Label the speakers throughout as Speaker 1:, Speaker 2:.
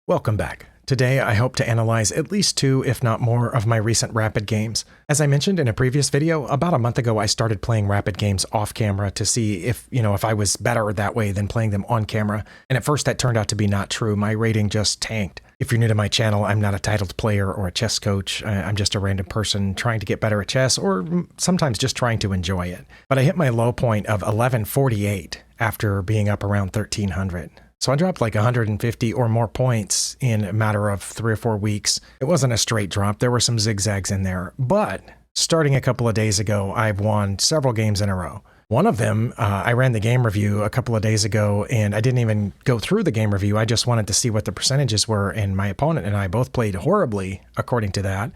Speaker 1: Welcome back. Today, I hope to analyze at least two, if not more, of my recent Rapid games. As I mentioned in a previous video, about a month ago I started playing Rapid games off camera to see if I was better that way than playing them on camera. And at first that turned out to be not true. My rating just tanked. If you're new to my channel, I'm not a titled player or a chess coach. I'm just a random person trying to get better at chess, or sometimes just trying to enjoy it. But I hit my low point of 1148 after being up around 1300. So I dropped like 150 or more points in a matter of 3 or 4 weeks. It wasn't a straight drop. There were some zigzags in there. But starting a couple of days ago, I've won several games in a row. One of them, I ran the game review a couple of days ago, and I didn't even go through the game review. I just wanted to see what the percentages were, and my opponent and I both played horribly according to that.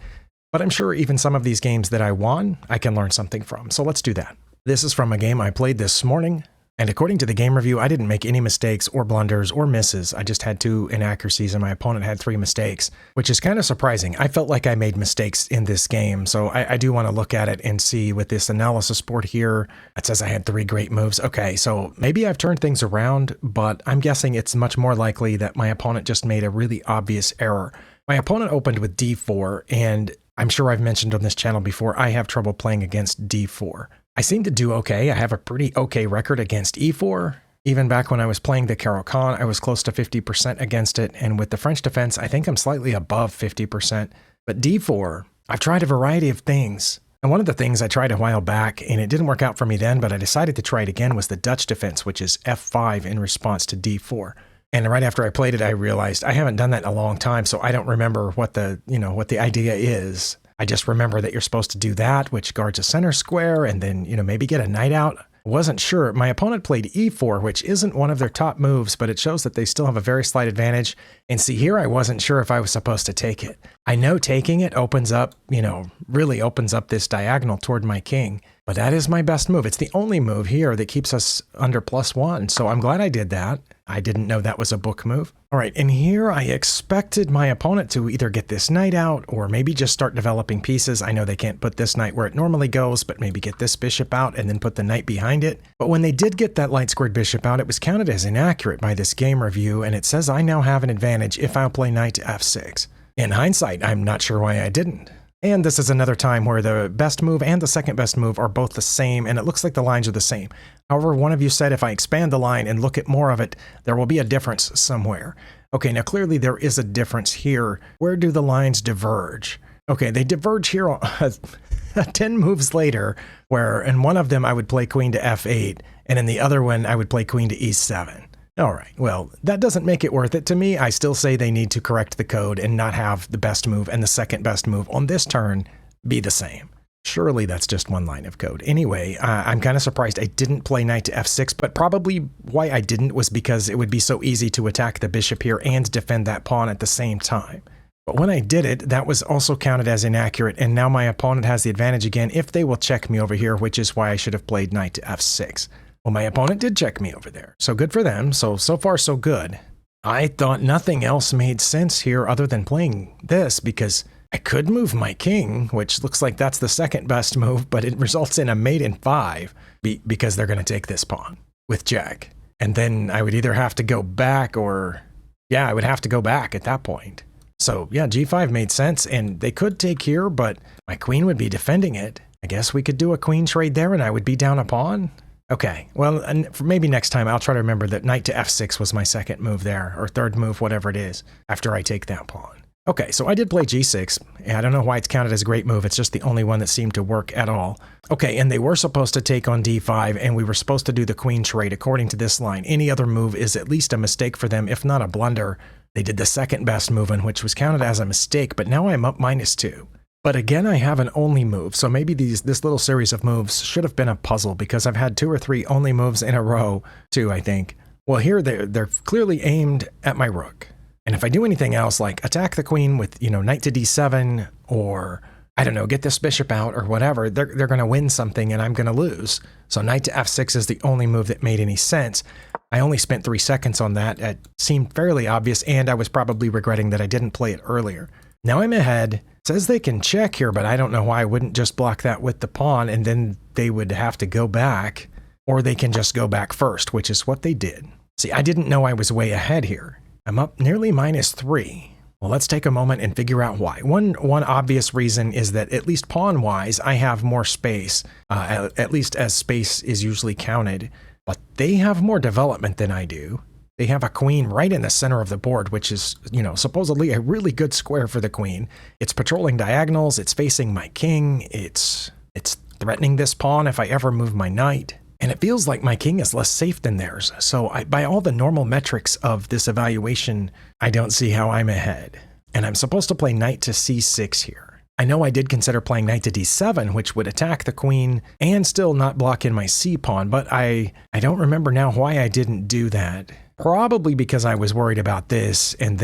Speaker 1: But I'm sure even some of these games that I won, I can learn something from. So let's do that. This is from a game I played this morning. And according to the game review, I didn't make any mistakes or blunders or misses. I just had 2 inaccuracies and my opponent had 3 mistakes, which is kind of surprising. I felt like I made mistakes in this game, so I do want to look at it and see with this analysis board here. It says I had 3 great moves. Okay, so maybe I've turned things around, but I'm guessing it's much more likely that my opponent just made a really obvious error. My opponent opened with d4, and I'm sure I've mentioned on this channel before, I have trouble playing against d4. I seem to do okay. I have a pretty okay record against e4. Even back when I was playing the Caro-Kann, I was close to 50% against it, and with the French defense, I think I'm slightly above 50%. But d4, I've tried a variety of things. And one of the things I tried a while back, and it didn't work out for me then, but I decided to try it again, was the Dutch defense, which is f5 in response to d4. And right after I played it, I realized I haven't done that in a long time, so I don't remember what the idea is. I just remember that you're supposed to do that, which guards a center square, and then, maybe get a knight out. I wasn't sure. My opponent played e4, which isn't one of their top moves, but it shows that they still have a very slight advantage. And see, here I wasn't sure if I was supposed to take it. I know taking it opens up, really opens up this diagonal toward my king. But that is my best move. It's the only move here that keeps us under +1. So I'm glad I did that. I didn't know that was a book move. All right, and here I expected my opponent to either get this knight out or maybe just start developing pieces. I know they can't put this knight where it normally goes, but maybe get this bishop out and then put the knight behind it. But when they did get that light squared bishop out, it was counted as inaccurate by this game review, and it says I now have an advantage if I'll play knight to f6. In hindsight, I'm not sure why I didn't. And this is another time where the best move and the second best move are both the same, and it looks like the lines are the same. However, one of you said if I expand the line and look at more of it, there will be a difference somewhere. Okay, now clearly there is a difference here. Where do the lines diverge? Okay, they diverge here 10 moves later, where in one of them I would play queen to f8, and in the other one I would play queen to e7. All right, well, that doesn't make it worth it to me. I still say they need to correct the code and not have the best move and the second best move on this turn be the same. Surely that's just one line of code. Anyway, I'm kind of surprised I didn't play knight to f6, but probably why I didn't was because it would be so easy to attack the bishop here and defend that pawn at the same time. But when I did it, that was also counted as inaccurate, and now my opponent has the advantage again if they will check me over here, which is why I should have played knight to f6. Well, my opponent did check me over there, so good for them. So far, so good. I thought nothing else made sense here other than playing this, because I could move my king, which looks like that's the second best move, but it results in a mate in 5 because they're going to take this pawn with jack. And then I would either have to go back or, yeah, I would have to go back at that point. So yeah, g5 made sense, and they could take here, but my queen would be defending it. I guess we could do a queen trade there and I would be down a pawn. Okay, well, maybe next time I'll try to remember that knight to f6 was my second move there, or third move, whatever it is, after I take that pawn. Okay, so I did play g6. I don't know why it's counted as a great move. It's just the only one that seemed to work at all. Okay, and they were supposed to take on d5, and we were supposed to do the queen trade according to this line. Any other move is at least a mistake for them, if not a blunder. They did the second best move, in which was counted as a mistake, but now I'm up -2. But again, I have an only move, so maybe this little series of moves should have been a puzzle, because I've had 2 or 3 only moves in a row, too, I think. Well, here they're clearly aimed at my rook. And if I do anything else, like attack the queen with, knight to d7, or, I don't know, get this bishop out or whatever, they're going to win something and I'm going to lose. So knight to f6 is the only move that made any sense. I only spent 3 seconds on that. It seemed fairly obvious, and I was probably regretting that I didn't play it earlier. Now I'm ahead. It says they can check here, but I don't know why I wouldn't just block that with the pawn, and then they would have to go back, or they can just go back first, which is what they did. See, I didn't know I was way ahead here. I'm up nearly -3. Well, let's take a moment and figure out why. One obvious reason is that, at least pawn-wise, I have more space, at least as space is usually counted. But they have more development than I do. They have a queen right in the center of the board, which is, supposedly a really good square for the queen. It's patrolling diagonals, it's facing my king, it's threatening this pawn if I ever move my knight. And it feels like my king is less safe than theirs. So by all the normal metrics of this evaluation, I don't see how I'm ahead. And I'm supposed to play knight to c6 here. I know I did consider playing knight to d7, which would attack the queen and still not block in my c pawn, but I don't remember now why I didn't do that. Probably because I was worried about this, and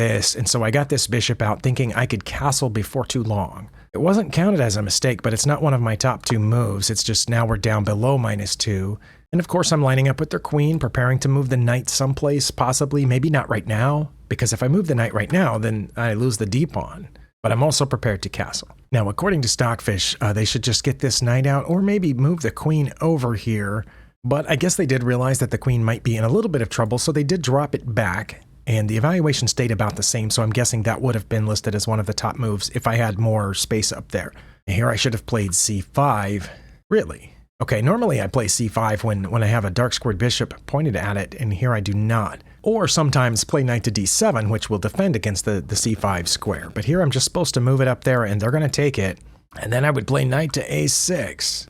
Speaker 1: so I got this bishop out thinking I could castle before too long. It wasn't counted as a mistake, but it's not one of my top 2 moves. It's just now we're down below -2. And of course I'm lining up with their queen, preparing to move the knight someplace, possibly, maybe not right now, because if I move the knight right now, then I lose the d-pawn. But I'm also prepared to castle. Now, according to Stockfish, they should just get this knight out, or maybe move the queen over here. But I guess they did realize that the queen might be in a little bit of trouble, so they did drop it back. And the evaluation stayed about the same, so I'm guessing that would have been listed as one of the top moves if I had more space up there. And here I should have played c5. Really? Okay, normally I play c5 when I have a dark squared bishop pointed at it, and here I do not. Or sometimes play knight to d7, which will defend against the c5 square. But here I'm just supposed to move it up there, and they're going to take it. And then I would play knight to a6.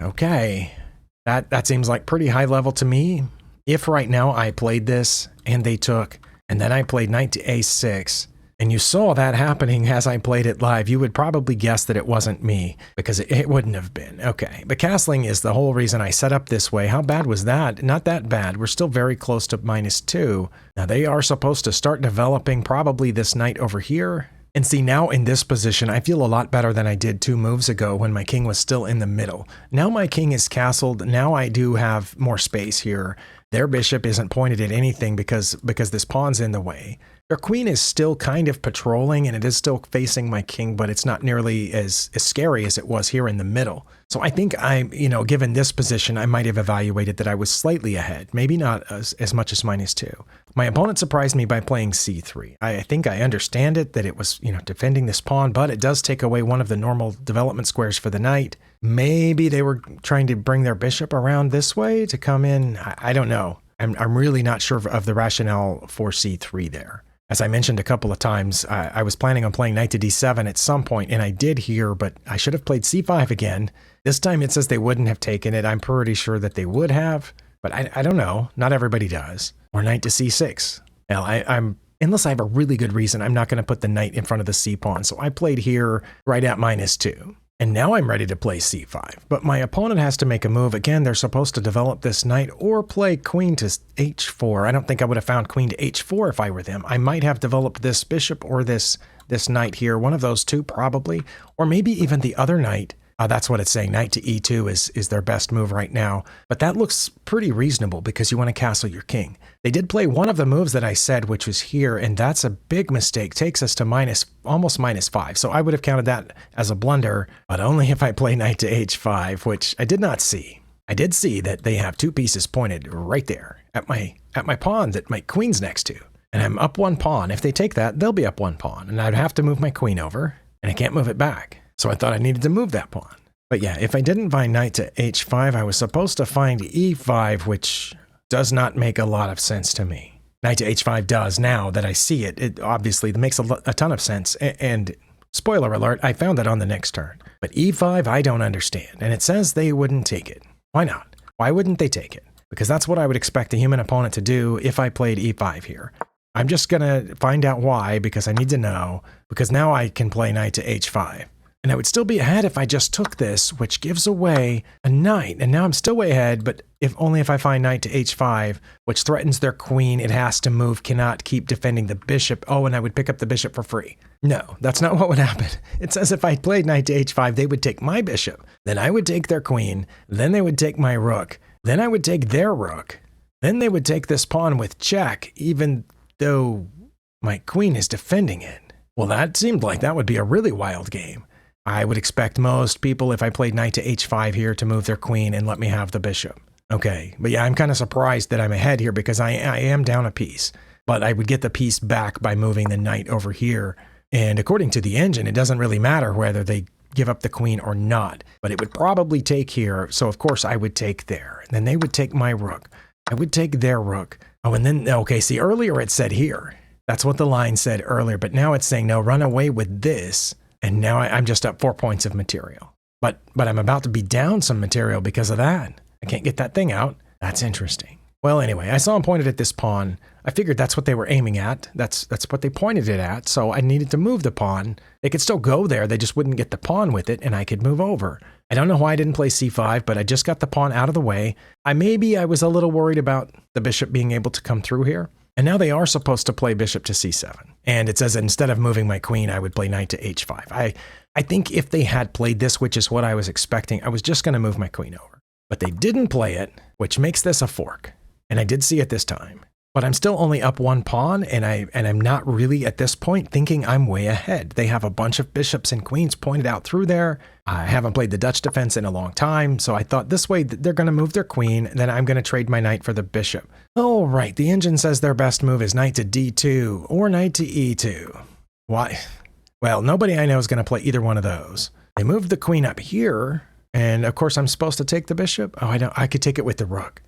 Speaker 1: Okay, that seems like pretty high level to me. If right now I played this, and they took, and then I played knight to a6, and you saw that happening as I played it live, you would probably guess that it wasn't me, because it wouldn't have been. Okay, but castling is the whole reason I set up this way. How bad was that? Not that bad. We're still very close to -2. Now they are supposed to start developing probably this knight over here. And see, now in this position, I feel a lot better than I did 2 moves ago when my king was still in the middle. Now my king is castled. Now I do have more space here. Their bishop isn't pointed at anything because this pawn's in the way. Their queen is still kind of patrolling, and it is still facing my king, but it's not nearly as scary as it was here in the middle. So I think given this position, I might have evaluated that I was slightly ahead, maybe not as much as -2. My opponent surprised me by playing c3. I think I understand it, that it was, defending this pawn, but it does take away one of the normal development squares for the knight. Maybe they were trying to bring their bishop around this way to come in. I don't know. I'm really not sure of the rationale for c3 there. As I mentioned a couple of times, I was planning on playing knight to d7 at some point, and I did here, but I should have played c5 again. This time it says they wouldn't have taken it. I'm pretty sure that they would have, but I don't know. Not everybody does. Or knight to c6. Now, unless I have a really good reason, I'm not going to put the knight in front of the c-pawn, so I played here right at -2. And now I'm ready to play c5, but my opponent has to make a move. Again, they're supposed to develop this knight or play queen to h4. I don't think I would have found queen to h4 if I were them. I might have developed this bishop or this knight here, one of those two probably, or maybe even the other knight. That's what it's saying. Knight to e2 is their best move right now, but that looks pretty reasonable because you want to castle your king. They did play one of the moves that I said, which was here, and that's a big mistake. Takes us to almost -5. So I would have counted that as a blunder, but only if I play knight to h5, which I did not see. I did see that they have 2 pieces pointed right there at my pawn that my queen's next to, and I'm up 1 pawn. If they take that, they'll be up 1 pawn, and I'd have to move my queen over, and I can't move it back. So I thought I needed to move that pawn. But yeah, if I didn't find knight to h5, I was supposed to find e5, which does not make a lot of sense to me. Knight to h5 does now that I see it. It obviously makes a ton of sense. And spoiler alert, I found that on the next turn. But e5, I don't understand. And it says they wouldn't take it. Why not? Why wouldn't they take it? Because that's what I would expect a human opponent to do if I played e5 here. I'm just going to find out why, because I need to know, because now I can play knight to h5. And I would still be ahead if I just took this, which gives away a knight. And now I'm still way ahead, but only if I find knight to h5, which threatens their queen. It has to move, cannot keep defending the bishop. Oh, and I would pick up the bishop for free. No, that's not what would happen. It says if I played knight to h5, they would take my bishop. Then I would take their queen. Then they would take my rook. Then I would take their rook. Then they would take this pawn with check, even though my queen is defending it. Well, that seemed like that would be a really wild game. I would expect most people, if I played knight to h5 here, to move their queen and let me have the bishop. Okay, but yeah, I'm kind of surprised that I'm ahead here because I am down a piece. but I would get the piece back by moving the knight over here. And according to the engine, it doesn't really matter whether they give up the queen or not, but it would probably take here. So of course I would take there, and then they would take my rook. I would take their rook. Oh, and then, okay, see, earlier it said here. That's what the line said earlier, but now it's saying, no, run away with this. And now I'm just up 4 points of material. But I'm about to be down some material because of that. I can't get that thing out. That's interesting. Well, anyway, I saw him pointed at this pawn. I figured that's what they were aiming at. That's what they pointed it at. So I needed to move the pawn. They could still go there. They just wouldn't get the pawn with it, and I could move over. I don't know why I didn't play c5, but I just got the pawn out of the way. I was a little worried about the bishop being able to come through here. And now they are supposed to play bishop to c7. And it says that instead of moving my queen, I would play knight to h5. I think if they had played this, which is what I was expecting, I was just going to move my queen over. But they didn't play it, which makes this a fork. And I did see it this time. But I'm still only up one pawn, and I'm not really at this point thinking I'm way ahead. They have a bunch of bishops and queens pointed out through there. I haven't played the Dutch defense in a long time, so I thought this way they're going to move their queen, then I'm going to trade my knight for the bishop. Oh, right, the engine says their best move is knight to d2 or knight to e2. Why? Well, nobody I know is going to play either one of those. They moved the queen up here, and of course I'm supposed to take the bishop. Oh, I could take it with the rook.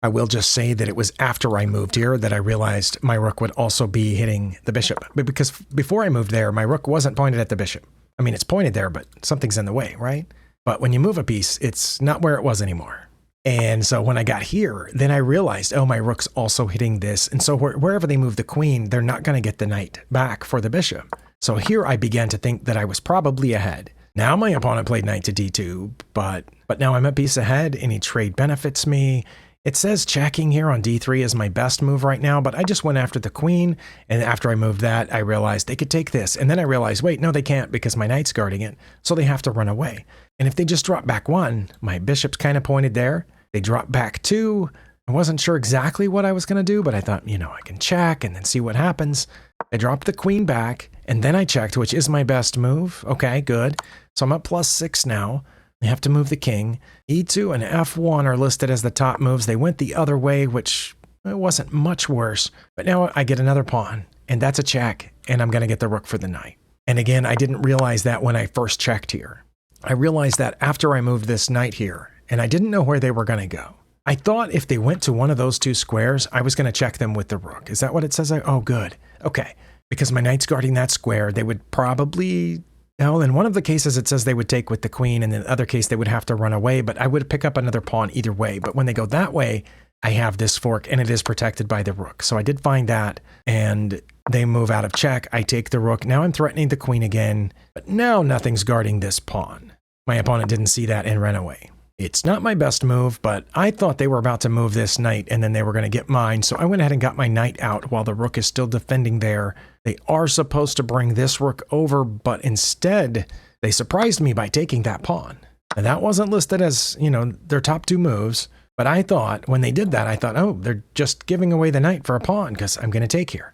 Speaker 1: I will just say that it was after I moved here that I realized my rook would also be hitting the bishop. But because before I moved there, my rook wasn't pointed at the bishop. I mean, it's pointed there, but something's in the way, right? But when you move a piece, it's not where it was anymore. And so when I got here, then I realized, oh, my rook's also hitting this. And so wherever they move the queen, they're not going to get the knight back for the bishop. So here I began to think that I was probably ahead. Now my opponent played knight to d2, but now I'm a piece ahead. Any trade benefits me. It says checking here on d3 is my best move right now, but I just went after the queen, and after I moved that, I realized they could take this, and then I realized, wait, no, they can't because my knight's guarding it, so they have to run away. And if they just drop back one, my bishop's kind of pointed there. They drop back two. I wasn't sure exactly what I was going to do, but I thought, I can check and then see what happens. I dropped the queen back, and then I checked, which is my best move. Okay, good. So I'm up +6 now. I have to move the king. E2 and F1 are listed as the top moves. They went the other way, which it wasn't much worse. But now I get another pawn, and that's a check, and I'm going to get the rook for the knight. And again, I didn't realize that when I first checked here. I realized that after I moved this knight here, and I didn't know where they were going to go. I thought if they went to one of those two squares, I was going to check them with the rook. Is that what it says? Oh, good. Okay. Because my knight's guarding that square, they would probably... Well, in one of the cases, it says they would take with the queen, and in the other case, they would have to run away, but I would pick up another pawn either way. But when they go that way, I have this fork, and it is protected by the rook. So I did find that, and they move out of check. I take the rook. Now I'm threatening the queen again, but now nothing's guarding this pawn. My opponent didn't see that and ran away. It's not my best move, but I thought they were about to move this knight, and then they were going to get mine, so I went ahead and got my knight out while the rook is still defending there. They are supposed to bring this rook over, but instead, they surprised me by taking that pawn. And that wasn't listed as, their top two moves, but I thought, when they did that, I thought, oh, they're just giving away the knight for a pawn, because I'm going to take here.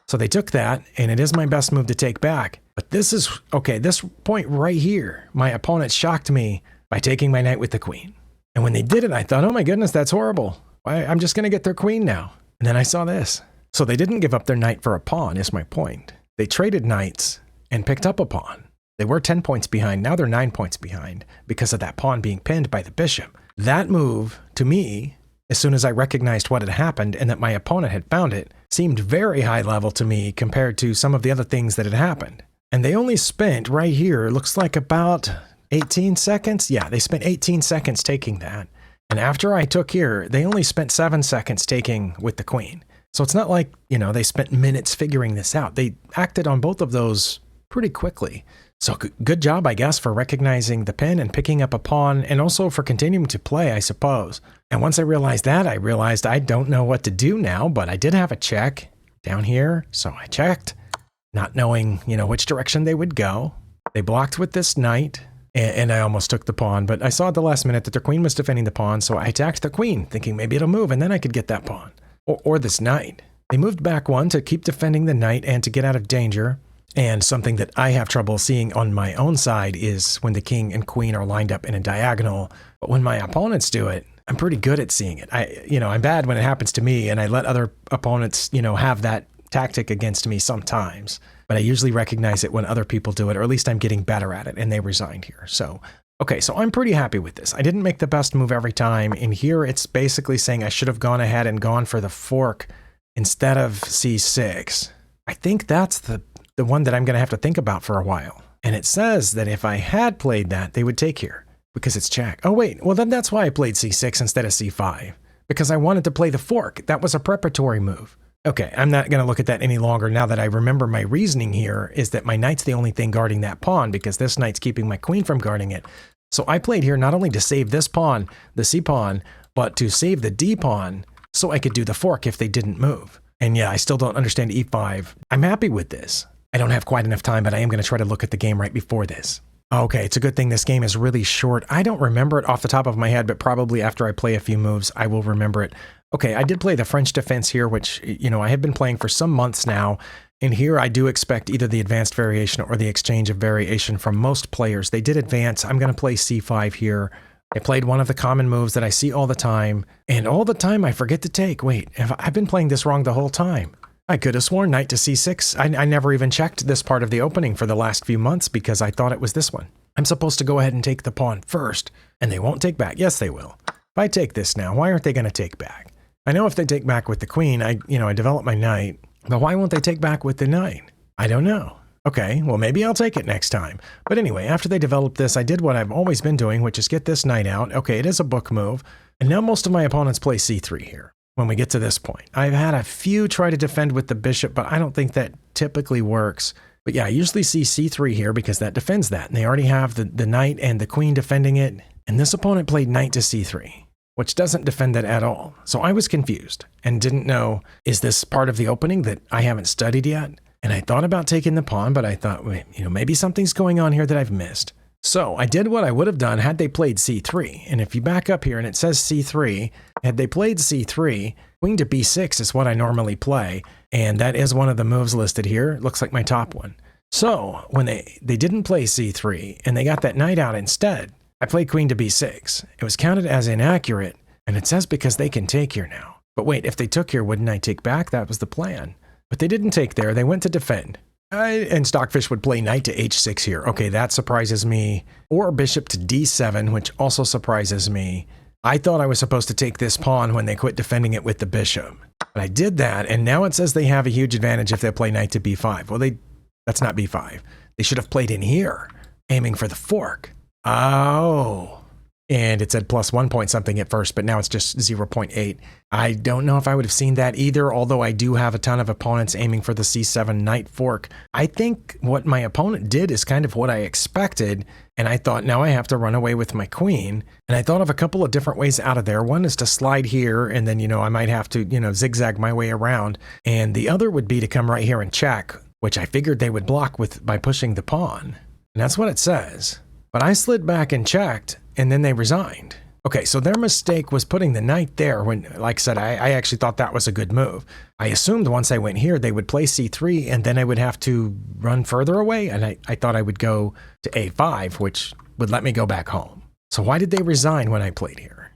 Speaker 1: So they took that, and it is my best move to take back. But this is, okay, this point right here, my opponent shocked me by taking my knight with the queen. And when they did it, I thought, oh my goodness, that's horrible. I'm just going to get their queen now. And then I saw this. So they didn't give up their knight for a pawn, is my point. They traded knights and picked up a pawn. They were 10 points behind. Now they're 9 points behind because of that pawn being pinned by the bishop. That move, to me, as soon as I recognized what had happened and that my opponent had found it, seemed very high level to me compared to some of the other things that had happened. And they only spent, right here, looks like about 18 seconds? Yeah, they spent 18 seconds taking that. And after I took here, they only spent 7 seconds taking with the queen. So it's not like, they spent minutes figuring this out. They acted on both of those pretty quickly. So good job, I guess, for recognizing the pin and picking up a pawn, and also for continuing to play, I suppose. And once I realized that, I realized I don't know what to do now, but I did have a check down here. So I checked, not knowing, which direction they would go. They blocked with this knight. And I almost took the pawn, but I saw at the last minute that their queen was defending the pawn, so I attacked the queen, thinking maybe it'll move, and then I could get that pawn. Or this knight. They moved back one to keep defending the knight and to get out of danger. And something that I have trouble seeing on my own side is when the king and queen are lined up in a diagonal. But when my opponents do it, I'm pretty good at seeing it. I'm bad when it happens to me, and I let other opponents, have that tactic against me sometimes. But I usually recognize it when other people do it, or at least I'm getting better at it, and they resigned here. So, okay, so I'm pretty happy with this. I didn't make the best move every time. In here, it's basically saying I should have gone ahead and gone for the fork instead of c6. I think that's the one that I'm going to have to think about for a while. And it says that if I had played that, they would take here because it's check. Oh, wait. Well, then that's why I played c6 instead of c5, because I wanted to play the fork. That was a preparatory move. Okay, I'm not going to look at that any longer now that I remember my reasoning here is that my knight's the only thing guarding that pawn because this knight's keeping my queen from guarding it. So I played here not only to save this pawn, the c pawn, but to save the d pawn so I could do the fork if they didn't move. And yeah, I still don't understand e5. I'm happy with this. I don't have quite enough time, but I am going to try to look at the game right before this. Okay, it's a good thing this game is really short. I don't remember it off the top of my head, but probably after I play a few moves, I will remember it. Okay, I did play the French defense here, which, I have been playing for some months now. And here I do expect either the advanced variation or the exchange of variation from most players. They did advance. I'm going to play c5 here. I played one of the common moves that I see all the time. And all the time I forget to take. Wait, I've been playing this wrong the whole time. I could have sworn knight to c6. I never even checked this part of the opening for the last few months because I thought it was this one. I'm supposed to go ahead and take the pawn first, and they won't take back. Yes, they will. If I take this now, why aren't they going to take back? I know if they take back with the queen, I develop my knight, but why won't they take back with the knight? I don't know. Okay, well, maybe I'll take it next time. But anyway, after they developed this, I did what I've always been doing, which is get this knight out. Okay, it is a book move. And now most of my opponents play c3 here when we get to this point. I've had a few try to defend with the bishop, but I don't think that typically works. But yeah, I usually see c3 here because that defends that. And they already have the knight and the queen defending it. And this opponent played knight to c3, which doesn't defend it at all. So I was confused and didn't know, is this part of the opening that I haven't studied yet? And I thought about taking the pawn, but I thought, wait, maybe something's going on here that I've missed. So I did what I would have done had they played c3. And if you back up here and it says c3, had they played c3, queen to b6 is what I normally play. And that is one of the moves listed here. It looks like my top one. So when they didn't play c3 and they got that knight out instead, I played queen to b6. It was counted as inaccurate. And it says because they can take here now. But wait, if they took here, wouldn't I take back? That was the plan. But they didn't take there. They went to defend. And Stockfish would play knight to h6 here. Okay, that surprises me. Or bishop to d7, which also surprises me. I thought I was supposed to take this pawn when they quit defending it with the bishop. But I did that, and now it says they have a huge advantage if they play knight to b5. Well, that's not b5. They should have played in here, aiming for the fork. Oh. And it said plus 1 point something at first, but now it's just 0.8. I don't know if I would have seen that either, although I do have a ton of opponents aiming for the c7 knight fork. I think what my opponent did is kind of what I expected, and I thought now I have to run away with my queen. And I thought of a couple of different ways out of there. One is to slide here, and then, I might have to, zigzag my way around. And the other would be to come right here and check, which I figured they would block by pushing the pawn. And that's what it says. But I slid back and checked, and then they resigned. Okay, so their mistake was putting the knight there when, like I said, I actually thought that was a good move. I assumed once I went here, they would play c3, and then I would have to run further away, and I thought I would go to a5, which would let me go back home. So why did they resign when I played here?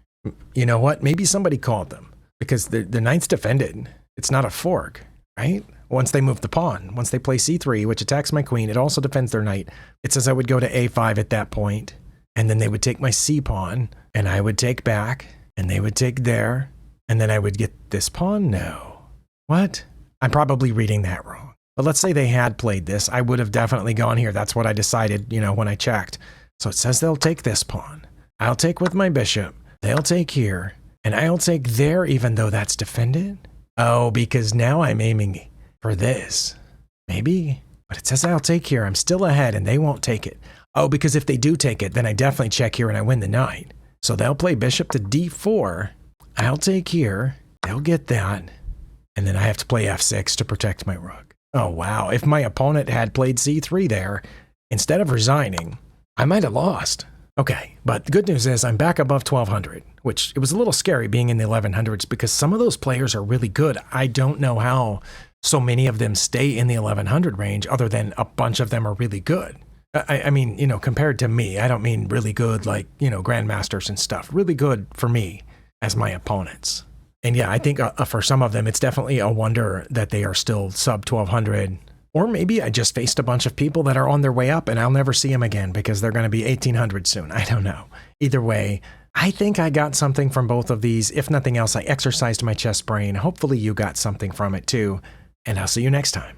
Speaker 1: You know what? Maybe somebody called them, because the knight's defended. It's not a fork, right? Once they move the pawn, once they play c3, which attacks my queen, it also defends their knight. It says I would go to a5 at that point, and then they would take my c pawn, and I would take back, and they would take there, and then I would get this pawn? No. What? I'm probably reading that wrong. But let's say they had played this. I would have definitely gone here. That's what I decided, when I checked. So it says they'll take this pawn. I'll take with my bishop. They'll take here, and I'll take there even though that's defended? Oh, because now I'm aiming for this. Maybe? But it says I'll take here. I'm still ahead, and they won't take it. Oh, because if they do take it, then I definitely check here and I win the knight. So they'll play bishop to d4. I'll take here. They'll get that. And then I have to play f6 to protect my rook. Oh, wow. If my opponent had played c3 there, instead of resigning, I might have lost. Okay, but the good news is I'm back above 1200, which it was a little scary being in the 1100s because some of those players are really good. I don't know how so many of them stay in the 1100 range other than a bunch of them are really good. I mean, compared to me, I don't mean really good like, grandmasters and stuff. Really good for me. as my opponents. And yeah, I think for some of them, it's definitely a wonder that they are still sub 1200. Or maybe I just faced a bunch of people that are on their way up and I'll never see them again because they're going to be 1800 soon. I don't know. Either way, I think I got something from both of these. If nothing else, I exercised my chess brain. Hopefully you got something from it too. And I'll see you next time.